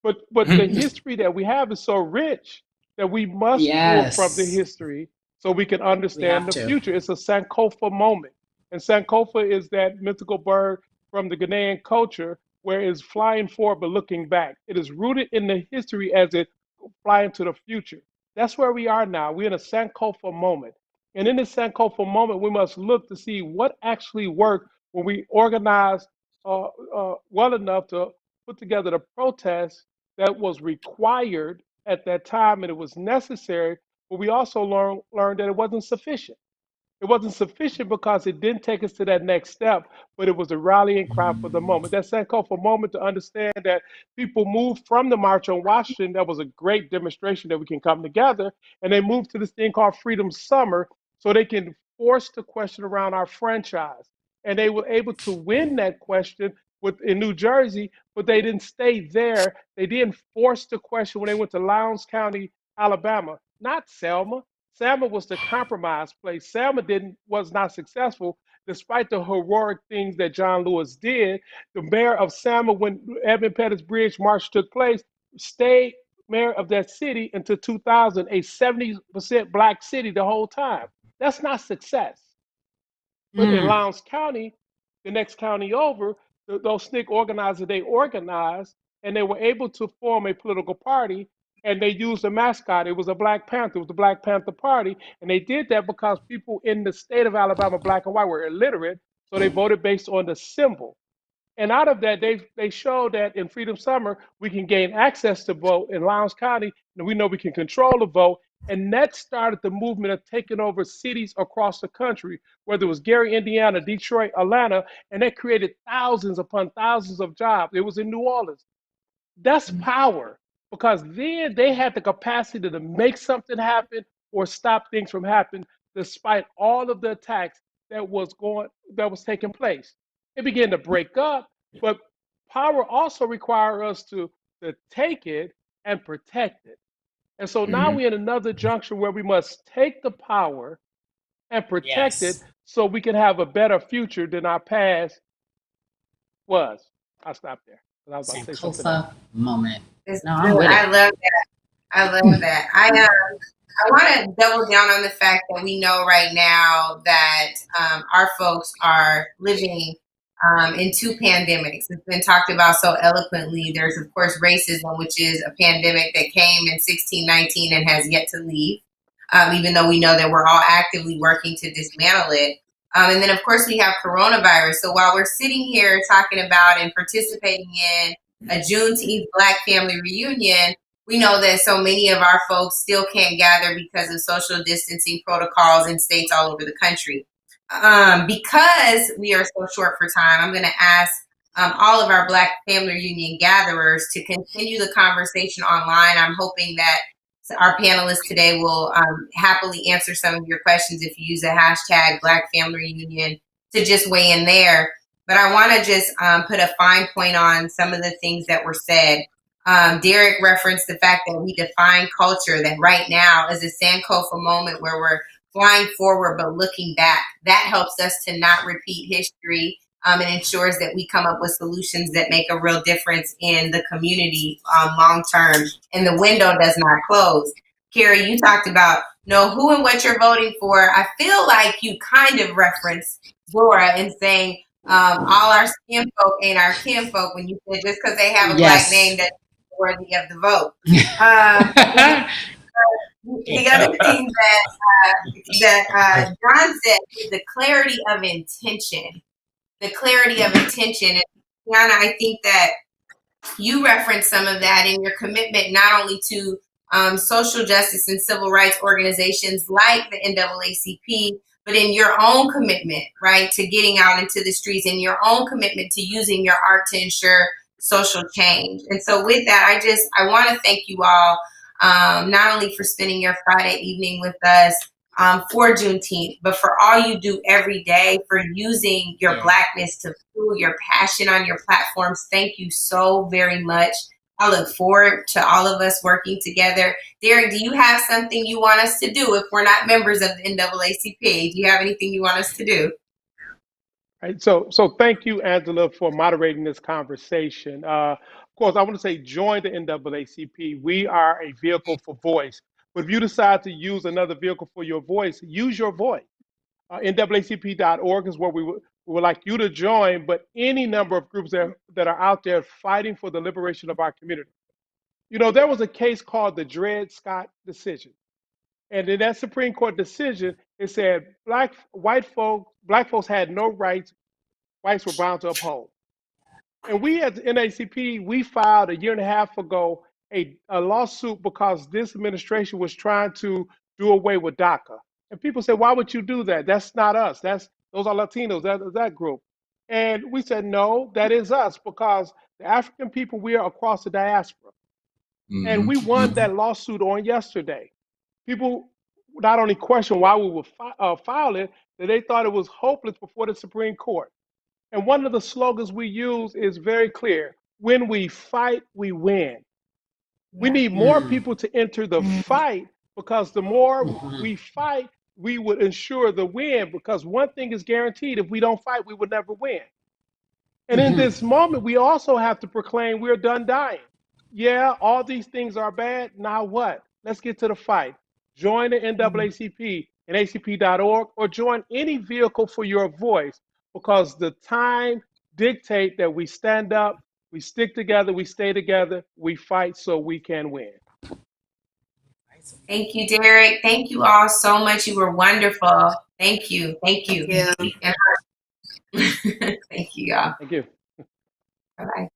But the history that we have is so rich that we must pull from the Yes, history so we can we understand have the to. future. It's a Sankofa moment. And Sankofa is that mythical bird from the Ghanaian culture where it's flying forward but looking back. It is rooted in the history as it fly into the future. That's where we are now. We're in a Sankofa moment. And in this Sankofa moment, we must look to see what actually worked when we organized well enough to put together the protest that was required at that time and it was necessary, but we also learned that it wasn't sufficient. It wasn't sufficient because it didn't take us to that next step, but it was a rallying cry for the moment. That Sankofa moment to understand that people moved from the March on Washington, that was a great demonstration that we can come together, and they moved to this thing called Freedom Summer so they can force the question around our franchise. And they were able to win that question in New Jersey, but they didn't stay there. They didn't force the question when they went to Lowndes County, Alabama, not Selma. Selma was the compromise place. Selma was not successful, despite the heroic things that John Lewis did. The mayor of Selma, when Edmund Pettus Bridge March took place, stayed mayor of that city until 2000, a 70% black city the whole time. That's not success. But in Mm. Lowndes County, the next county over, those SNCC organizers, they organized and they were able to form a political party and they used a mascot. It was a Black Panther. It was the Black Panther Party. And they did that because people in the state of Alabama, black and white, were illiterate. So they voted based on the symbol. And out of that, they showed that in Freedom Summer, we can gain access to vote in Lowndes County, and we know we can control the vote. And that started the movement of taking over cities across the country, whether it was Gary, Indiana, Detroit, Atlanta, and that created thousands upon thousands of jobs. It was in New Orleans. That's power because then they had the capacity to make something happen or stop things from happening despite all of the attacks that was taking place. It began to break up, but power also requires us to take it and protect it. And so now Hmm. we're in another junction where we must take the power and protect it Yes, so we can have a better future than our past was. I'll stop there. I was about to say something else. Sankofa moment. It's No, I'm good. with I it. love that. I love that. I want to double down on the fact that we know right now that our folks are living in two pandemics. It's been talked about so eloquently. There's, of course, racism, which is a pandemic that came in 1619 and has yet to leave, even though we know that we're all actively working to dismantle it. And then, of course, we have coronavirus. So while we're sitting here talking about and participating in a Juneteenth Black Family Reunion, we know that so many of our folks still can't gather because of social distancing protocols in states all over the country. Because we are so short for time, I'm going to ask all of our Black Family Reunion gatherers to continue the conversation online. I'm hoping that our panelists today will happily answer some of your questions if you use the hashtag Black Family Reunion to just weigh in there. But I want to just put a fine point on some of the things that were said. Derek referenced the fact that we define culture, that right now is a Sankofa moment where we're flying forward but looking back. That helps us to not repeat history and ensures that we come up with solutions that make a real difference in the community long term, and the window does not close. Cari, you talked about know who and what you're voting for. I feel like you kind of referenced Zora in saying all our skin folk ain't our kin folk when you said just because they have a black name Yes. that worthy of the vote. The other thing that John said is the clarity of intention. The clarity of intention. And Tiana, I think that you referenced some of that in your commitment, not only to social justice and civil rights organizations like the NAACP, but in your own commitment, right, to getting out into the streets, and your own commitment to using your art to ensure social change. And so with that, I want to thank you all, not only for spending your Friday evening with us for Juneteenth, but for all you do every day, for using your Blackness to fuel your passion on your platforms. Thank you so very much. I look forward to all of us working together. Derek, do you have something you want us to do if we're not members of the NAACP? Do you have anything you want us to do? Right. So thank you, Angela, for moderating this conversation. Of course, I want to say join the NAACP. We are a vehicle for voice. But if you decide to use another vehicle for your voice, use your voice. NAACP.org is where we would like you to join, but any number of groups that are out there fighting for the liberation of our community. You know, there was a case called the Dred Scott decision. And in that Supreme Court decision, it said black folks had no rights, whites were bound to uphold. And we at the NAACP, we filed a year and a half ago a lawsuit because this administration was trying to do away with DACA. And people said, why would you do that? That's not us. Those are Latinos, that group. And we said, no, that is us, because the African people, we are across the diaspora. And we won that lawsuit on yesterday. People not only questioned why we would file it, that they thought it was hopeless before the Supreme Court. And one of the slogans we use is very clear: when we fight, we win. We need more people to enter the fight, because the more we fight, we would ensure the win, because one thing is guaranteed: if we don't fight, we would never win. And in this moment, we also have to proclaim we're done dying. Yeah, all these things are bad. Now what? Let's get to the fight. Join the NAACP, NAACP.org, or join any vehicle for your voice, because the time dictates that we stand up, we stick together, we stay together, we fight so we can win. Thank you, Derek. Thank you all so much. You were wonderful. Thank you. Thank you. Yeah. Thank you, y'all. Thank you. Bye-bye.